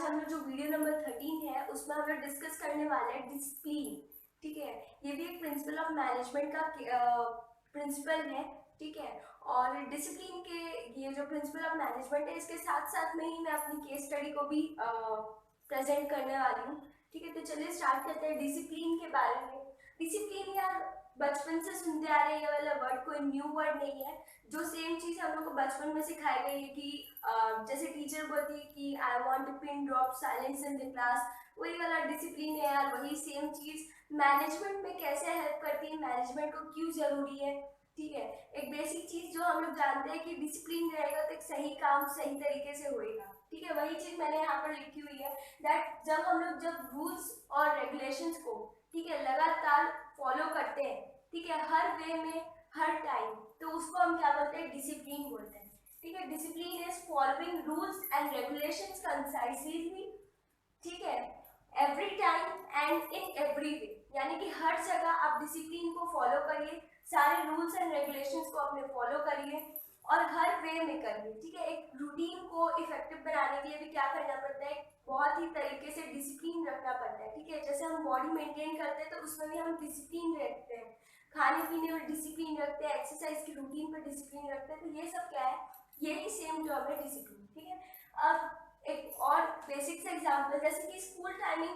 हम लोग जो वीडियो नंबर 13 है उसमें हम लोग डिस्कस करने वाले हैं डिसिप्लिन। ठीक है, ये भी एक प्रिंसिपल ऑफ मैनेजमेंट का प्रिंसिपल है। ठीक है, और डिसिप्लिन के ये जो प्रिंसिपल ऑफ मैनेजमेंट है इसके साथ साथ में ही मैं अपनी केस स्टडी को भी प्रेजेंट करने वाली हूँ। ठीक है, तो चलिए स्टार्ट करते हैं डिसिप्लिन के बारे में। डिसिप्लिन यार बचपन से सुनते आ रहे हैं, ये वाला वर्ड कोई न्यू वर्ड नहीं है। जो सेम चीज हम लोग को बचपन में सिखाई गई है कि जैसे टीचर बोलती है कि I want to pin drop silence in the class, वही वाला डिसिप्लिन है यार। वही सेम चीज मैनेजमेंट में कैसे हेल्प करती है, मैनेजमेंट को क्यों जरूरी है। ठीक है, एक बेसिक चीज जो हम लोग जानते हैं कि डिसिप्लिन रहेगा तो एक सही काम सही तरीके से होएगा। ठीक है, वही चीज मैंने यहाँ पर लिखी हुई है दैट जब रूल्स और रेगुलेशंस को ठीक है लगातार फॉलो करते हैं, ठीक है, हर वे में हर टाइम, तो उसको हम क्या बोलते हैं, डिसिप्लिन बोलते हैं। ठीक है, discipline is following rules and regulations concisely, ठीक है, every time and in every way, यानी कि हर जगह आप डिसिप्लिन को फॉलो करिए, सारे रूल्स एंड रेगुलेशंस को अपने फॉलो करिए और हर वे में करिए। ठीक है, एक रूटीन को इफेक्टिव बनाने के लिए भी क्या करना पड़ता है, बहुत ही तरीके से डिसिप्लिन रखना पड़ता है। ठीक है, जैसे हम बॉडी मेंटेन करते हैं तो उसमें भी हम डिसिप्लिन रखते हैं, खाने पीने में डिसिप्लिन रखते हैं, एक्सरसाइज की रूटीन पर डिसिप्लिन रखते हैं, तो ये सब क्या है, यही सेम जॉब है डिसिप्लिन। ठीक है, अब एक और बेसिक से एग्जांपल, जैसे कि स्कूल टाइमिंग,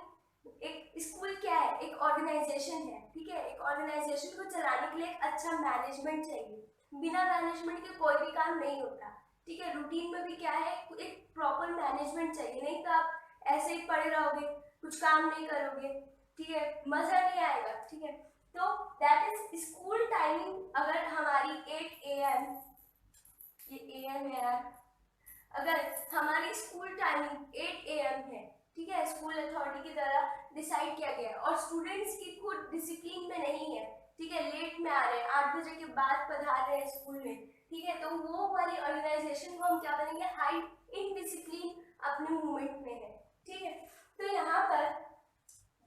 एक स्कूल क्या है, एक ऑर्गेनाइजेशन है। ठीक है, एक ऑर्गेनाइजेशन को चलाने के लिए एक अच्छा मैनेजमेंट चाहिए, बिना मैनेजमेंट के कोई भी काम नहीं होता। ठीक है, रूटीन में भी क्या है, एक प्रॉपर मैनेजमेंट चाहिए, नहीं तो आप ऐसे ही पड़े रहोगे, कुछ काम नहीं करोगे, ठीक है, मजा नहीं आएगा। ठीक है, तो दैट इज स्कूल टाइमिंग। अगर हमारी 8 AM, ये AM है यार, अगर हमारी स्कूल टाइमिंग 8 AM है, ठीक है, स्कूल अथॉरिटी की द्वारा डिसाइड किया गया है, और स्टूडेंट्स की खुद डिसिप्लिन में नहीं है, ठीक है, लेट में आ रहे हैं, 8 बजे के बाद पधार रहे हैं स्कूल में, ठीक है, तो वो वाली ऑर्गेनाइजेशन को हम क्या करेंगे, हाई इनडिसिप्लिन अपने मूवमेंट में है। ठीक है, तो यहाँ पर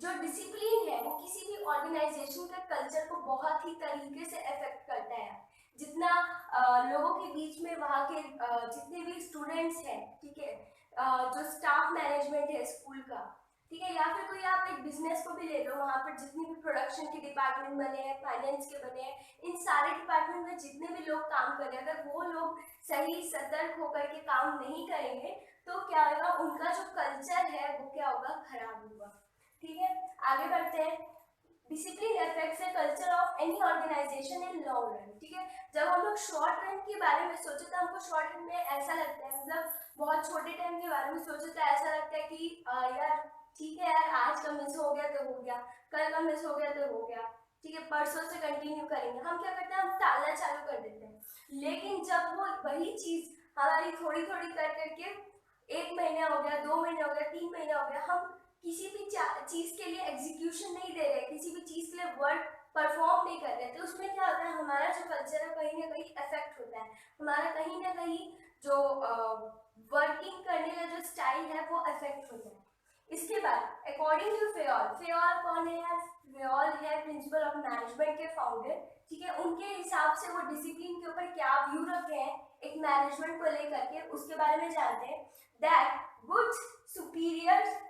जो डिसिप्लिन है वो किसी भी ऑर्गेनाइजेशन के कल्चर को बहुत ही तरीके से अफेक्ट करता है। जितना लोगों के बीच में वहाँ के जितने भी स्टूडेंट्स हैं, ठीक है, जो स्टाफ मैनेजमेंट है स्कूल का, ठीक है, या फिर कोई आप एक बिजनेस को भी ले लो, वहाँ पर जितने भी प्रोडक्शन के डिपार्टमेंट बने हैं, फाइनेंस के बने हैं, इन सारे डिपार्टमेंट में जितने भी लोग काम कर रहे हैं, अगर वो लोग सही सतर्क होकर के काम नहीं करेंगे तो क्या होगा, उनका जो कल्चर है वो क्या होगा, खराब होगा। ठीक है, आगे बढ़ते हैं। Discipline affects the culture of any organisation in long run. ठीक है, जब हम लोग शॉर्ट रन के बारे में सोचे तो हमको शॉर्ट रन में ऐसा लगता है, मतलब बहुत छोटे टाइम के बारे में सोचे तो ऐसा लगता है कि यार ठीक है यार, आज का मिस हो गया तो हो गया, कल का मिस हो गया तो हो गया, ठीक है, परसों से कंटिन्यू करेंगे। हम क्या करते हैं, हम टालना चालू कर देते हैं। लेकिन जब वो वही चीज हमारी थोड़ी थोड़ी कर करके 1 महीना हो गया, 2 महीने हो गया, 3 महीना हो गया, हम किसी भी चीज के लिए एग्जीक्यूशन नहीं दे रहे, किसी भी चीज के लिए वर्क परफॉर्म नहीं कर रहे, तो उसमें क्या होता है, हमारा जो कल्चर है कहीं ना कहीं इफेक्ट होता है, हमारा कहीं ना कहीं जो वर्किंग करने का जो स्टाइल है वो इफेक्ट होता है। इसके बाद अकॉर्डिंग टू फेयोल, फेयोल कौन है यार, फेयोल है प्रिंसिपल ऑफ मैनेजमेंट के फाउंडर। ठीक है, उनके हिसाब से वो डिसिप्लिन के ऊपर क्या व्यू रखे हैं एक मैनेजमेंट को लेकर के, उसके बारे में जानते हैं। That good superiors,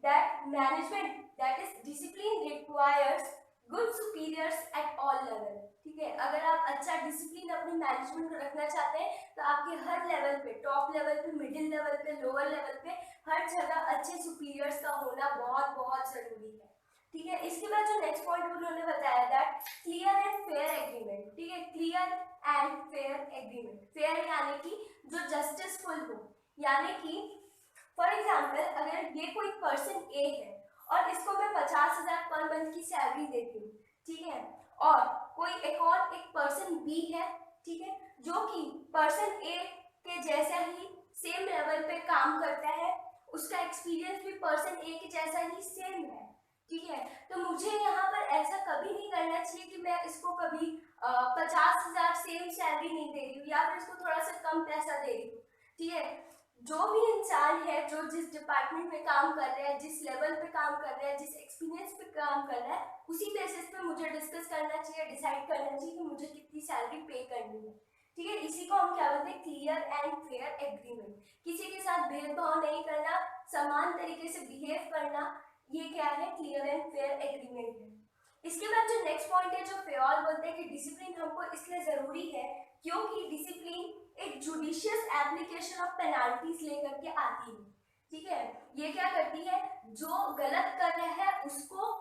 that management, that is discipline requires good superiors at all level। ठीक है, अगर आप अच्छा डिसिप्लिन अपने मैनेजमेंट को रखना चाहते हैं तो आपके हर लेवल पे, टॉप लेवल पे, मिडिल लेवल पे, लोअर लेवल पे, हर जगह अच्छे सुपीरियर्स का होना बहुत बहुत जरूरी है। ठीक है, इसके बाद जो नेक्स्ट पॉइंट उन्होंने बताया that clear and fair agreement. ठीक है, clear and fair agreement, fair यानी कि जो जस्टिसफुल हो, यानी कि फॉर एग्जाम्पल अगर ये कोई पर्सन ए है और इसको मैं 50,000 पर मंथ की सैलरी देती हूँ, ठीक है, और कोई एक पर्सन बी है, ठीक है, जो कि पर्सन ए के जैसा ही सेम लेवल पे काम करता है, उसका एक्सपीरियंस भी पर्सन ए के जैसा ही सेम है। ठीक है, तो मुझे यहाँ पर ऐसा कभी नहीं करना चाहिए कि मैं इसको कभी 50,000 सेम सैलरी नहीं दे रही हूँ या फिर इसको थोड़ा सा कम पैसा दे रही हूँ। ठीक है, जो भी इंसान है जो जिस डिपार्टमेंट में काम कर रहा है, जिस लेवल पे काम कर रहा है, जिस एक्सपीरियंस पे काम कर रहा है, उसी बेसिस पे मुझे डिस्कस करना चाहिए, डिसाइड करना चाहिए कि मुझे कितनी सैलरी पे करनी है। ठीक है, इसी को हम क्या बोलते हैं, क्लियर एंड फेयर एग्रीमेंट। किसी के साथ भेदभाव नहीं करना, समान तरीके से बिहेव करना, ये क्या है, क्लियर एंड फेयर एग्रीमेंट है। इसके बाद जो नेक्स्ट पॉइंट है, जो फेयर बोलते हैं कि डिसिप्लिन हमको इसलिए जरूरी है क्योंकि डिसिप्लिन एक जुडिशियस एप्लीकेशन ऑफ पेनाल्टीज लेकर के आती है। ठीक है, ये क्या करती है, जो गलत कर रहा है उसको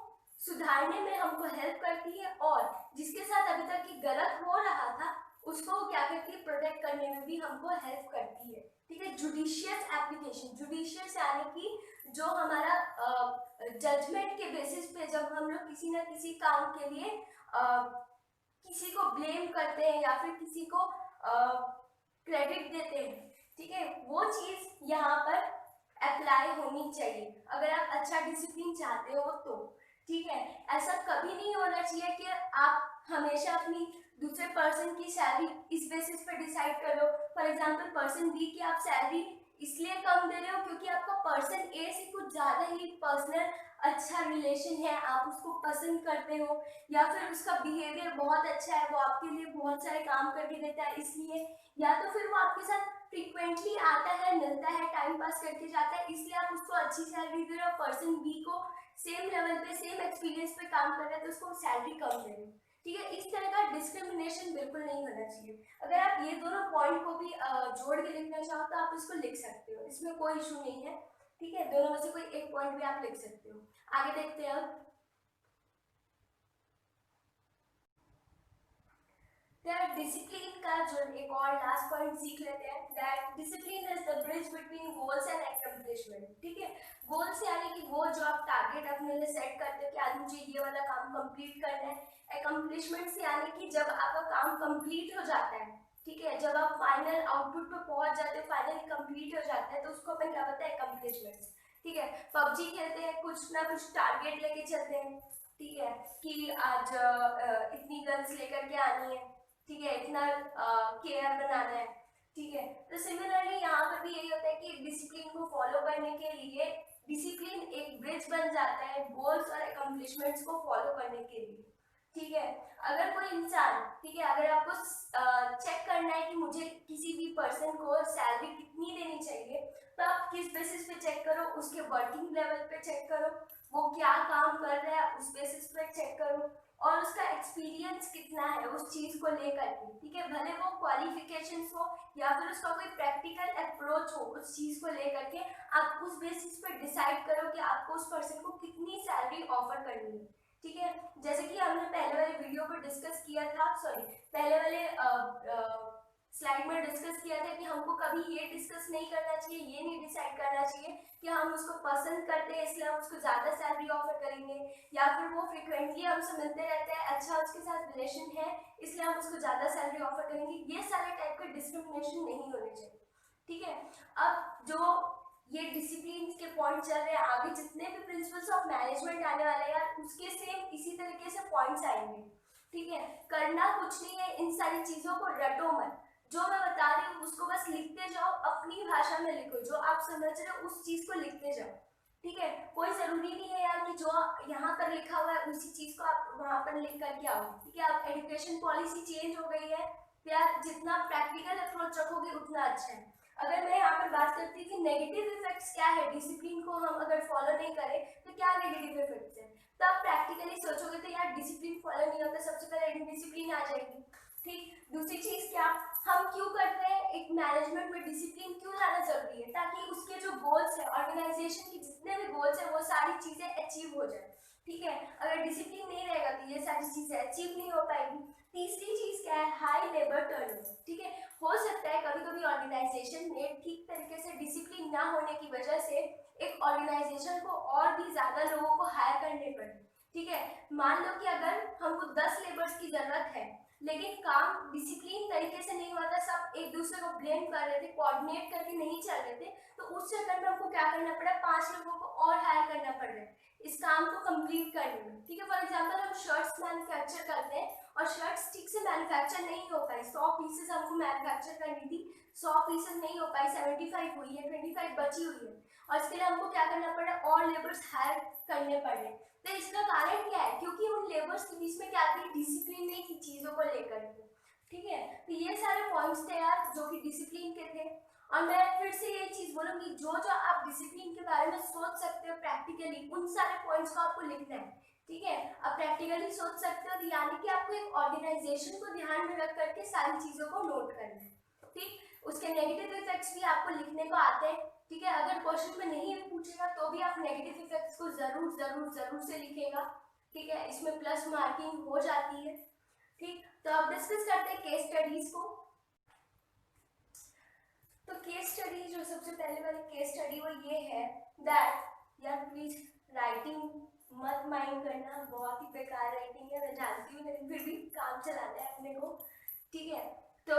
सुधारने में हमको हेल्प करती है, और जिसके साथ अभी तक की गलत हो रहा था उसको क्या करती है, प्रोटेक्ट करने में भी हमको हेल्प करती है। ठीक है, जुडिशियस एप्लीकेशन, जुडिशियस यानी कि जो हमारा जजमेंट के बेसिस पे जब हम लोग किसी ना किसी काम के लिए किसी को ब्लेम करते हैं या फिर किसी को क्रेडिट देते हैं, ठीक है, वो चीज यहाँ पर अप्लाई होनी चाहिए अगर आप अच्छा डिसिप्लिन चाहते हो तो। ठीक है, ऐसा कभी नहीं होना चाहिए कि आप हमेशा अपनी दूसरे पर्सन की सैलरी इस बेसिस पे डिसाइड कर लो। फॉर एग्जांपल पर्सन बी की आप सैलरी इसलिए कम दे रहे हो क्योंकि आपका पर्सन ए से कुछ ज्यादा ही पर्सनल अच्छा रिलेशन है, आप उसको पसंद करते हो, या फिर उसका बिहेवियर बहुत अच्छा है, वो आपके लिए बहुत सारे काम करके देता है इसलिए, या तो फिर वो आपके साथ फ्रिक्वेंटली आता है, मिलता है, टाइम पास करके जाता है इसलिए आप उसको अच्छी सैलरी दे रहे हो। पर्सन बी को सेम लेवल पे सेम एक्सपीरियंस पे काम कर रहे हैं तो उसको सैलरी कम दे रहे हो। ठीक है, इस तरह का डिस्क्रिमिनेशन बिल्कुल नहीं होना चाहिए। अगर आप ये दोनों पॉइंट को भी जोड़ के लिखना चाहो तो आप इसको लिख सकते हो, इसमें कोई इशू नहीं है। ठीक है, दोनों में से कोई एक पॉइंट भी आप लिख सकते हो। आगे देखते हैं अब। डिसिप्लिन का जो एक और लास्ट पॉइंट सीख लेते हैं, that discipline is the bridge between goals and accomplishment. ठीक है, गोल्स यानी कि वो जो आप टारगेट अपने लिए सेट करते हो कि आज मुझे ये वाला काम कंप्लीट करना है। अकम्प्लिशमेंट्स यानी कि जब आपका काम कंप्लीट हो जाता है, ठीक है, जब आप फाइनल आउटपुट पे पहुंच जाते हो, फाइनली कंप्लीट हो जाता है तो उसको अपन क्या बोलते हैं, अकम्प्लिशमेंट्स। ठीक है, पबजी खेलते हैं, कुछ ना कुछ टारगेट लेके चलते हैं, ठीक है, कि आज इतनी गन्स लेकर के आनी है, ठीक है, इतना केयर बनाना है। ठीक है, तो सिमिलरली यहाँ पर भी यही होता है कि डिसिप्लिन को फॉलो करने के लिए डिसिप्लिन एक ब्रिज बन जाता है गोल्स और अकम्प्लिशमेंट्स को फॉलो करने के लिए। ठीक है, अगर कोई इंसान, ठीक है, अगर आपको चेक करना है कि मुझे किसी भी पर्सन को सैलरी कितनी देनी चाहिए, तो आप किस बेसिस पे चेक करो, उसके वर्किंग लेवल पे चेक करो, वो क्या काम कर रहा है उस बेसिस पे चेक करो, और उसका एक्सपीरियंस कितना है उस चीज को लेकर के। ठीक है, भले वो क्वालिफिकेशंस हो या फिर उसका कोई प्रैक्टिकल अप्रोच हो उस चीज को लेकर के, आप उस बेसिस पर डिसाइड करो कि आपको उस पर्सन को कितनी सैलरी ऑफर करनी है। ठीक है, जैसे कि हमने पहले वाले वीडियो पर डिस्कस किया था, सॉरी पहले वाले स्लाइड में डिस्कस किया था कि हमको कभी ये डिस्कस नहीं करना चाहिए, ये नहीं डिसाइड करना चाहिए कि हम उसको पसंद करते हैं इसलिए हम उसको ज्यादा सैलरी ऑफर करेंगे, या फिर वो फ्रिक्वेंटली हमसे मिलते रहते हैं, अच्छा उसके साथ रिलेशन है इसलिए हम उसको ज्यादा सैलरी ऑफर करेंगे। ये सारे टाइप के डिस्क्रिमिनेशन नहीं होने चाहिए। ठीक है, अब जो ये डिसिप्लिन के पॉइंट चल रहे हैं, आगे जितने भी प्रिंसिपल्स ऑफ मैनेजमेंट आने वाले हैं यार, उसके सेम इसी तरीके से पॉइंट्स आएंगे। ठीक है, करना कुछ नहीं है, इन सारी चीजों को रटो मत, जो मैं बता रही हूँ उसको बस लिखते जाओ, अपनी भाषा में लिखो, जो आप समझ रहे हो उस चीज को लिखते जाओ। ठीक है, कोई जरूरी नहीं है यार कि जो यहाँ पर लिखा हुआ है उसी चीज को आप वहां पर लिख करके आओ। ठीक है, अब एजुकेशन पॉलिसी चेंज हो गई है, यार जितना प्रैक्टिकल अप्रोच रखोगे उतना अच्छा है। अगर मैं यहाँ पर बात करती हूँ कि नेगेटिव इफेक्ट्स क्या है, डिसिप्लिन को हम अगर फॉलो नहीं करें तो क्या नेगेटिव इफेक्ट्स है, तो आप प्रैक्टिकली सोचोगे तो यार डिसिप्लिन फॉलो नहीं होता, सबसे पहले डिसिप्लिन आ जाएगी। ठीक, दूसरी चीज क्या, हम क्यों करते हैं, एक मैनेजमेंट में डिसिप्लिन क्यों लाना जरूरी है, ताकि उसके जो गोल्स है, ऑर्गेनाइजेशन के जितने भी गोल्स है वो सारी चीजें अचीव हो जाए। ठीक है, अगर डिसिप्लिन नहीं रहेगा तो ये सारी चीजें अचीव नहीं हो पाएगी। तीसरी चीज क्या है, हाई लेबर टर्नओवर। ठीक है, हो सकता है कभी कभी ऑर्गेनाइजेशन में ठीक तरीके से डिसिप्लिन ना होने की वजह से एक ऑर्गेनाइजेशन को और भी ज्यादा लोगों को हायर करने पड़े। ठीक है, मान लो कि अगर हमको 10 लेबर्स की जरूरत है लेकिन काम डिसिप्लिन तरीके से नहीं हुआ था, सब एक दूसरे को ब्लेम कर रहे थे, कोऑर्डिनेट करके नहीं चल रहे थे, तो उस चक्कर में हमको क्या करना पड़ा, 5 लोगों को और हायर करना पड़ रहा है इस काम को कंप्लीट करने में। ठीक है, फॉर एग्जांपल हम शर्ट्स मैन्युफैक्चर करते हैं और शर्ट्स ठीक से मैन्युफैक्चर नहीं हो पाई, 100 पीसेस हमको मैन्युफैक्चर करनी थी, 100 पीसेस नहीं हो पाई, 75 हुई है, 25 बची हुई है, और इसके लिए हमको क्या करना पड़ा, और लेबर्स हायर करने पड़े। तो इसका कारण क्या है, क्योंकि उन लेबर्स के बीच में क्या थी, डिसिप्लिन नहीं थी चीजों को लेकर के। ठीक है, तो ये सारे पॉइंट्स थे यार जो कि डिसिप्लिन के थे। और मैं फिर से ये चीज बोलूंगी, जो जो आप डिसिप्लिन के बारे में सोच सकते हो प्रैक्टिकली, उन सारे पॉइंट्स को आपको लिखना है। ठीक है, आप प्रैक्टिकली सोच सकते हो, यानी कि आपको एक ऑर्गेनाइजेशन को ध्यान में रख करके सारी चीजों को नोट करना है। ठीक, उसके नेगेटिव इफेक्ट्स भी आपको लिखने को आते हैं। ठीक है, अगर क्वेश्चन में नहीं भी पूछेगा तो भी आप नेगेटिव इफेक्ट्स को जरूर जरूर जरूर से लिखेगा। ठीक है, इसमें प्लस मार्किंग हो जाती है। ठीक, तो अब डिस्कस करते हैं केस स्टडीज को। तो केस स्टडी, जो सबसे पहले वाली केस स्टडी वो ये है दैट, यार प्लीज राइटिंग मत माइंड करना, बहुत ही बेकार राइटिंग है मैं जानती हूँ, लेकिन फिर भी काम चलाना है अपने को। ठीक है, तो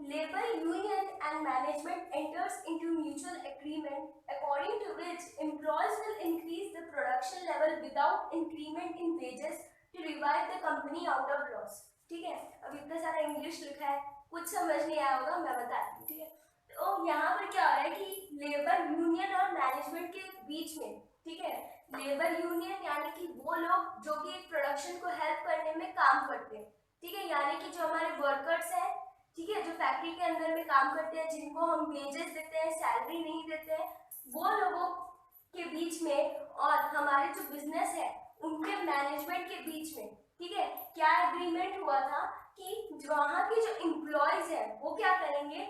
labour union and management enters into mutual agreement according to which employees will increase the production level without increment in wages to revive the company out of loss. ठीक है, अब इतना सारा इंग्लिश लिखा है, कुछ समझ नहीं आया होगा, मैं बताती हूँ। ठीक है, तो यहाँ पर क्या हो रहा है कि लेबर यूनियन और मैनेजमेंट के बीच में, ठीक है, लेबर यूनियन यानी कि वो लोग जो कि प्रोडक्शन को हेल्प करने में काम करते हैं। ठीक है, यानी कि जो हमारे वर्कर्स हैं, ठीक है, जो फैक्ट्री के अंदर में काम करते हैं, जिनको हम वेजेस देते हैं, सैलरी नहीं देते हैं, वो लोगों के बीच में और हमारे जो बिजनेस है उनके मैनेजमेंट के बीच में, ठीक है, क्या एग्रीमेंट हुआ था कि वहाँ के जो एम्प्लॉयज है वो क्या करेंगे,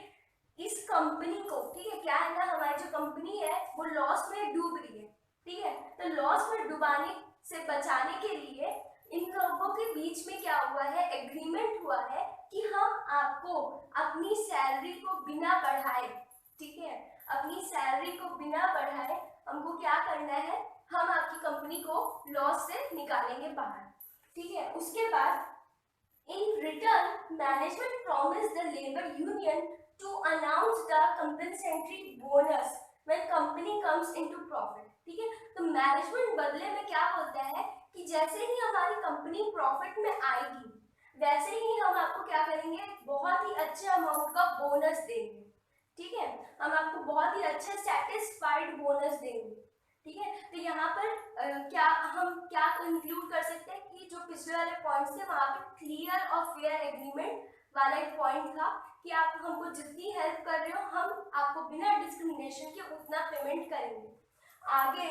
इस कंपनी को, ठीक है, क्या है ना, हमारी जो कंपनी है वो लॉस में डूब रही है। ठीक है, तो लॉस में डुबाने से बचाने के लिए इन लोगों के बीच में क्या हुआ है, एग्रीमेंट हुआ है कि हम आपको अपनी सैलरी को बिना बढ़ाए, ठीक है, अपनी सैलरी को बिना बढ़ाए हमको क्या करना है, हम आपकी कंपनी को लॉस से निकालेंगे बाहर। ठीक है, उसके बाद in return management promise the labour union to announce the compensatory bonus when company comes into profit। ठीक है, तो मैनेजमेंट बदले में क्या बोलता है कि जैसे ही हमारी कंपनी प्रॉफिट में आएगी वैसे ही हम आपको क्या करेंगे, बहुत ही अच्छे अमाउंट का बोनस देंगे। ठीक है, हम आपको बहुत ही अच्छा सेटिस्फाइड बोनस देंगे। ठीक है, तो यहाँ पर क्या हम क्या इंक्लूड कर सकते हैं कि जो पिछले वाले पॉइंट्स थे वहाँ पे क्लियर और फेयर एग्रीमेंट वाला एक पॉइंट था कि आप हमको जितनी हेल्प कर रहे हो हम आपको बिना डिस्क्रिमिनेशन के उतना पेमेंट करेंगे। आगे,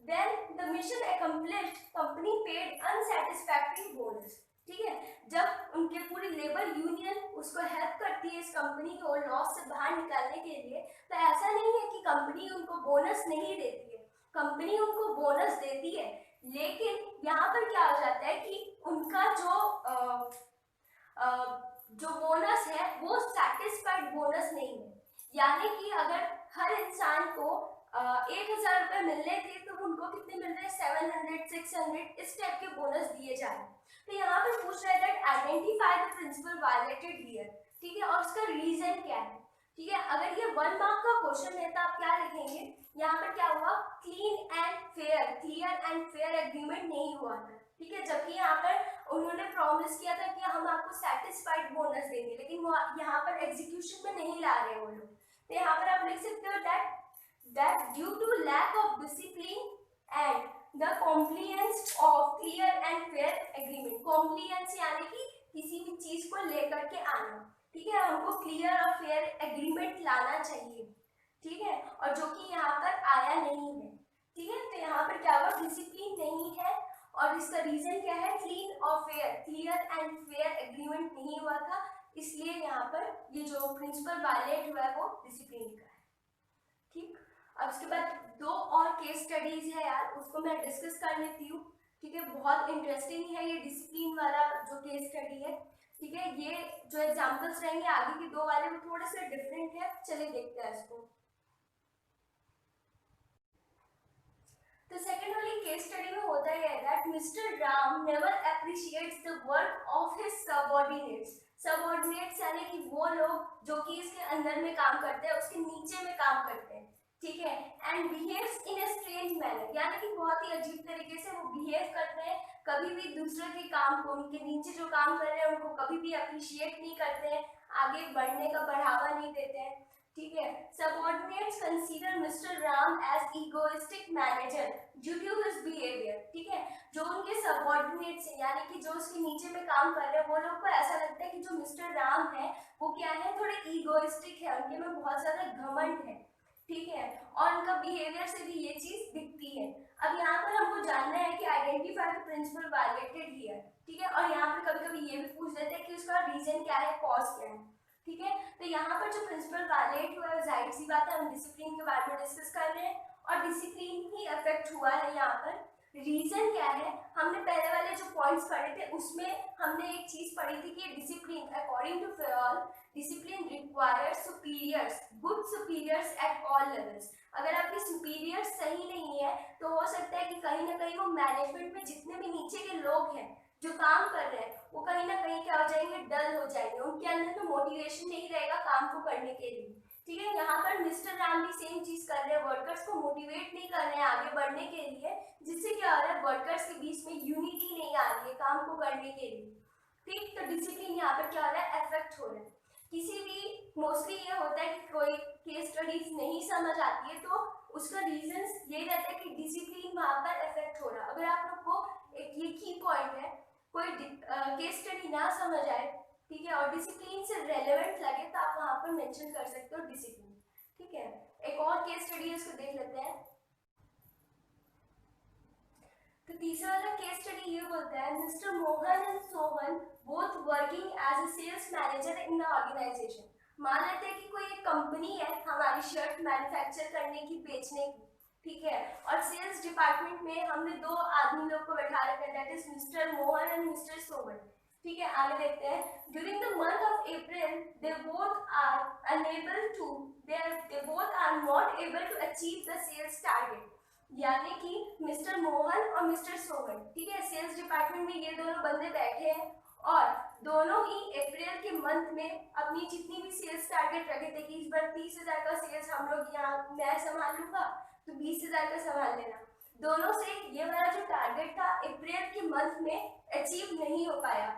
then the mission accomplished company paid unsatisfactory bonus. ठीक है, जब उनके पूरी लेबर यूनियन उसको हेल्प करती है इस कंपनी को लॉस से बाहर निकालने के लिए, तो ऐसा नहीं है कि कंपनी उनको बोनस नहीं देती है, कंपनी उनको बोनस देती है, लेकिन यहाँ पर क्या हो जाता है कि उनका जो बोनस है वो सेटिस्फाइड बोनस नहीं है। यानी कि अगर हर इंसान को 1000 रुपए मिलने थे तो उनको कितने मिल रहे हैं, 700 600 इस टाइप के बोनस दिए जा रहे हैं। तो यहाँ पे पूछ रहा है that identify the principle violated here. ठीक है, और उसका रीजन क्या है। ठीक है, अगर ये 1 मार्क का क्वेश्चन है तो आप क्या लिखेंगे, यहाँ पर क्या हुआ, clean and fair, clear and fair agreement नहीं हुआ था। ठीक है, जबकि यहाँ पर उन्होंने प्रॉमिस किया था कि हम आपको सेटिस्फाइड बोनस देंगे, लेकिन वो यहाँ पर एग्जीक्यूशन में नहीं ला रहे वो लोग। तो यहाँ पर आप लिख सकते हो that due to lack of discipline and the compliance of clear and fair agreement। compliance यानी कि किसी भी चीज को लेकर के आना। ठीक है, हमको क्लियर और फेयर एग्रीमेंट लाना चाहिए। ठीक है, और जो कि यहाँ पर आया नहीं है। ठीक है, तो यहाँ पर क्या हुआ, डिसिप्लिन नहीं है, और इसका रीजन क्या है, क्लीन और fair, clear and fair agreement नहीं हुआ था, इसलिए यहाँ पर ये जो प्रिंसिपल वायलेट हुआ है वो डिसिप्लिन का है। ठीक, अब उसके बाद 2 और केस स्टडीज है यार, उसको मैं डिस्कस कर लेती हूँ। ठीक है, बहुत इंटरेस्टिंग है ये डिसिप्लिन वाला जो केस स्टडी है। ठीक है, ये जो एग्जांपल्स रहेंगे आगे के 2 वाले वो थोड़े से डिफरेंट है, चलिए देखते हैं इसको। तो सेकंड वाली केस स्टडी में होता है that mister Ram never appreciates the work of his subordinates. Subordinates यानी कि वो लोग जो कि इसके अंदर में काम करते हैं, उसके नीचे में काम करते हैं। ठीक है, and behaves in a strange manner, यानी कि बहुत ही अजीब तरीके से वो बिहेव करते हैं, कभी भी दूसरे के काम को, उनके नीचे जो काम कर रहे हैं उनको कभी भी अप्रिशिएट नहीं करते हैं, आगे बढ़ने का बढ़ावा नहीं देते हैं। ठीक है, subordinates consider mister Ram as egoistic manager due to his behaviour. ठीक है, जो उनके सबऑर्डिनेट्स हैं यानी कि जो उसके नीचे में काम कर रहे हैं वो लोग को ऐसा लगता है कि जो मिस्टर राम है वो क्या है, थोड़े ईगोइस्टिक है, उनके में बहुत ज्यादा घमंड है, ठीक है, और उनका बिहेवियर से भी ये चीज दिखती है। अब यहाँ पर हमको जानना है कि identify the principle violated here, ठीक है, और यहाँ पर कभी कभी ये भी पूछ देते हैं कि उसका रीजन क्या है, कॉज क्या है, ठीक है। तो यहाँ पर जो प्रिंसिपल वायलेट हुआ है जाहिर सी बात है हम डिसिप्लिन के बारे में डिस्कस कर रहे हैं और डिसिप्लिन ही अफेक्ट हुआ है यहाँ पर। रीजन क्या है, हमने पहले वाले जो पॉइंट्स पढ़े थे उसमें हमने एक चीज पढ़ी थी कि discipline according to Fayol discipline requires superiors good superiors at all levels. अगर आपके सुपीरियर्स सही नहीं है तो हो सकता है कि कहीं ना कहीं वो मैनेजमेंट में जितने भी नीचे के लोग हैं जो काम कर रहे हैं वो कहीं ना कहीं क्या हो जाएंगे, डल हो जाएंगे, उनके अंदर में मोटिवेशन नहीं रहेगा काम को करने के लिए, ठीक है। यहाँ पर मिस्टर राम भी सेम चीज कर रहे हैं, वर्कर्स को मोटिवेट नहीं कर रहे हैं आगे बढ़ने के लिए, जिससे क्या हो रहा है वर्कर्स के बीच में यूनिटी नहीं आ रही है काम को करने के लिए, ठीक। तो डिसिप्लिन यहाँ पर क्या हो रहा है, अफेक्ट हो रहा है। किसी भी मोस्टली ये होता है कि कोई केस स्टडीज नहीं समझ आती है तो उसका रीजंस ये रहता है कि डिसिप्लिन वहां पर अफेक्ट हो रहा है। अगर आप लोग को एक ये की पॉइंट है, कोई केस स्टडी ना समझ आए, ठीक है, और डिसिप्लिन से रेलेवेंट लगे तो आप वहां पर मेंशन कर सकते हो डिसिप्लिन, ठीक है। एक और केस स्टडी है उसको देख लेते हैं। तो तीसरा वाला केस स्टडी ये बोलता है mister Mohan and Sohan both working as a sales manager in the organisation. मान लेते हैं कि कोई एक कंपनी है हमारी शर्ट मैन्युफैक्चर करने की, बेचने की, ठीक है, और सेल्स डिपार्टमेंट में हमने दो आदमी लोग को बैठा रखा है, that is mister Mohan and mister Sohan, ठीक है। आगे देखते हैं during the month of April they both are unable to they both are not able to achieve the sales target. यानी कि मिस्टर मोहन और मिस्टर सोहन, ठीक है, सेल्स डिपार्टमेंट में ये दोनों बंदे बैठे हैं और दोनों ही अप्रैल के मंथ में अपनी जितनी भी सेल्स टारगेट रखे थे कि इस बार 30,000 का सेल्स हम लोग यहाँ मैं संभाल लूंगा तो 20,000 का संभाल लेना, दोनों से ये वाला जो टारगेट था अप्रैल के मंथ में अचीव नहीं हो पाया।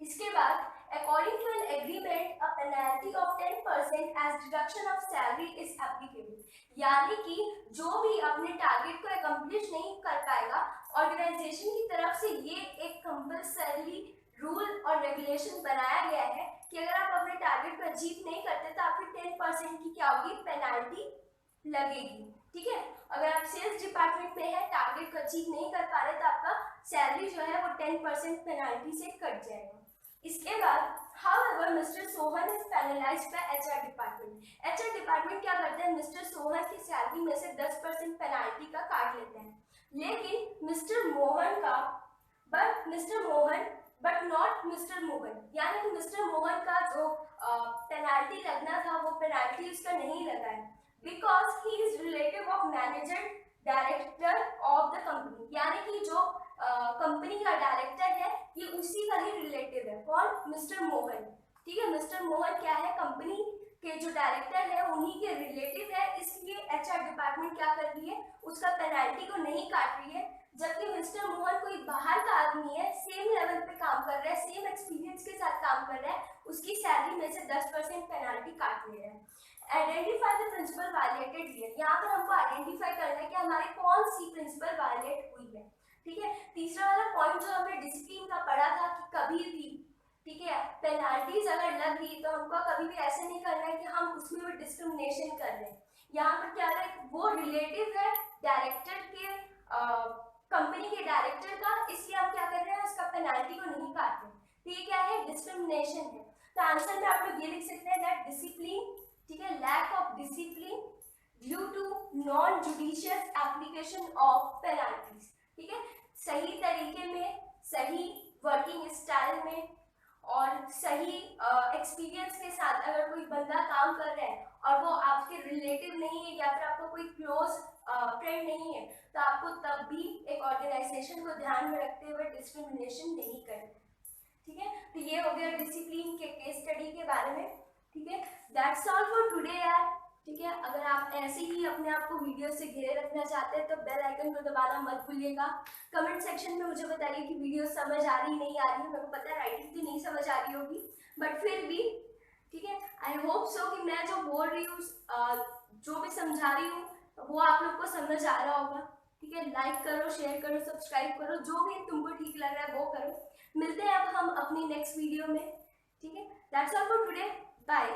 इसके बाद according to an agreement a penalty of 10% as deduction of salary is applicable। यानी कि जो भी अपने टारगेट को अकम्प्लिश नहीं कर पाएगा ऑर्गेनाइजेशन की तरफ से ये एक कंपल्सरी रूल और रेगुलेशन बनाया गया है कि अगर आप अपने टारगेट को अचीव नहीं करते तो आपकी 10% की क्या होगी, पेनाल्टी लगेगी, ठीक है। अगर आप सेल्स डिपार्टमेंट में है टारगेट को अचीव नहीं कर पा रहे तो आपका सैलरी जो है वो 10% पेनाल्टी से कट जाएगा। इसके बाद however mister Sohan is penalised by HR department. HR department क्या करते हैं, मिस्टर सोहन की सैलरी में से 10% पेनाल्टी का काट लेते हैं, लेकिन मिस्टर मोहन का बट नॉट मिस्टर मोहन, यानी कि मिस्टर मोहन का जो पेनाल्टी लगना था वो पेनाल्टी उसका नहीं लगा है because he is relative of manager director of the company. यानी कि जो कंपनी का डायरेक्टर है ये उसी का ही रिलेटिव है, कौन, मिस्टर मोहन, ठीक है। मिस्टर मोहन क्या है, कंपनी के जो डायरेक्टर है उन्हीं के रिलेटिव है, इसलिए एचआर डिपार्टमेंट क्या कर रही है, उसका पेनाल्टी को नहीं काट रही है। जबकि मिस्टर मोहन कोई बाहर का आदमी है, सेम लेवल पे काम कर रहा है, सेम एक्सपीरियंस के साथ काम कर रहा है, उसकी सैलरी में से 10% पेनाल्टी काट ले रहा है। Identify the principle violated here. यहाँ पर हमको आइडेंटिफाई करना है कि हमारी कौन सी प्रिंसिपल वायलेट हुई है, ठीक है। तीसरा वाला पॉइंट जो हमने डिसिप्लिन का पढ़ा था कि कभी भी, ठीक है, पेनाल्टीज अगर लग गई तो हमको कभी भी ऐसे नहीं करना है कि हम उसमें भी डिस्क्रिमिनेशन कर रहे हैं। यहाँ पर क्या है, वो रिलेटिव है डायरेक्टर के कंपनी के डायरेक्टर का, इसलिए हम क्या कर रहे हैं, उसका पेनाल्टी को नहीं काट रहे, तो ये क्या है, डिस्क्रिमिनेशन है। तो आंसर में आप लोग ये लिख सकते हैं दैट डिसिप्लिन, ठीक है, lack of discipline due to non judicious application of penalties, ठीक है। सही तरीके में, सही वर्किंग स्टाइल में और सही एक्सपीरियंस के साथ अगर कोई बंदा काम कर रहा है और वो आपके रिलेटिव नहीं है या फिर आपको कोई क्लोज फ्रेंड नहीं है तो आपको तब भी एक ऑर्गेनाइजेशन को ध्यान में रखते हुए डिस्क्रिमिनेशन नहीं करना, ठीक है। तो ये हो गया डिसिप्लिन के केस स्टडी के बारे में, ठीक है। दैट्स ऑल फॉर टुडे यार, ठीक है। अगर आप ऐसे ही अपने आप को वीडियो से घेरे रखना चाहते हैं तो बेल आइकन को दबाना मत भूलिएगा। कमेंट सेक्शन में मुझे बताइए कि वीडियो समझ आ रही नहीं आ रही है, मेरे को पता है राइटिंग तो नहीं समझ आ रही होगी बट फिर भी, ठीक है, आई होप सो कि मैं जो बोल रही हूँ जो भी समझा रही हूँ वो आप लोग को समझ आ रहा होगा, ठीक है, लाइक करो, शेयर करो, सब्सक्राइब करो, जो भी तुमको ठीक लग रहा है वो करो। मिलते हैं अब हम अपनी नेक्स्ट वीडियो में। ठीक है, that's all for today, bye.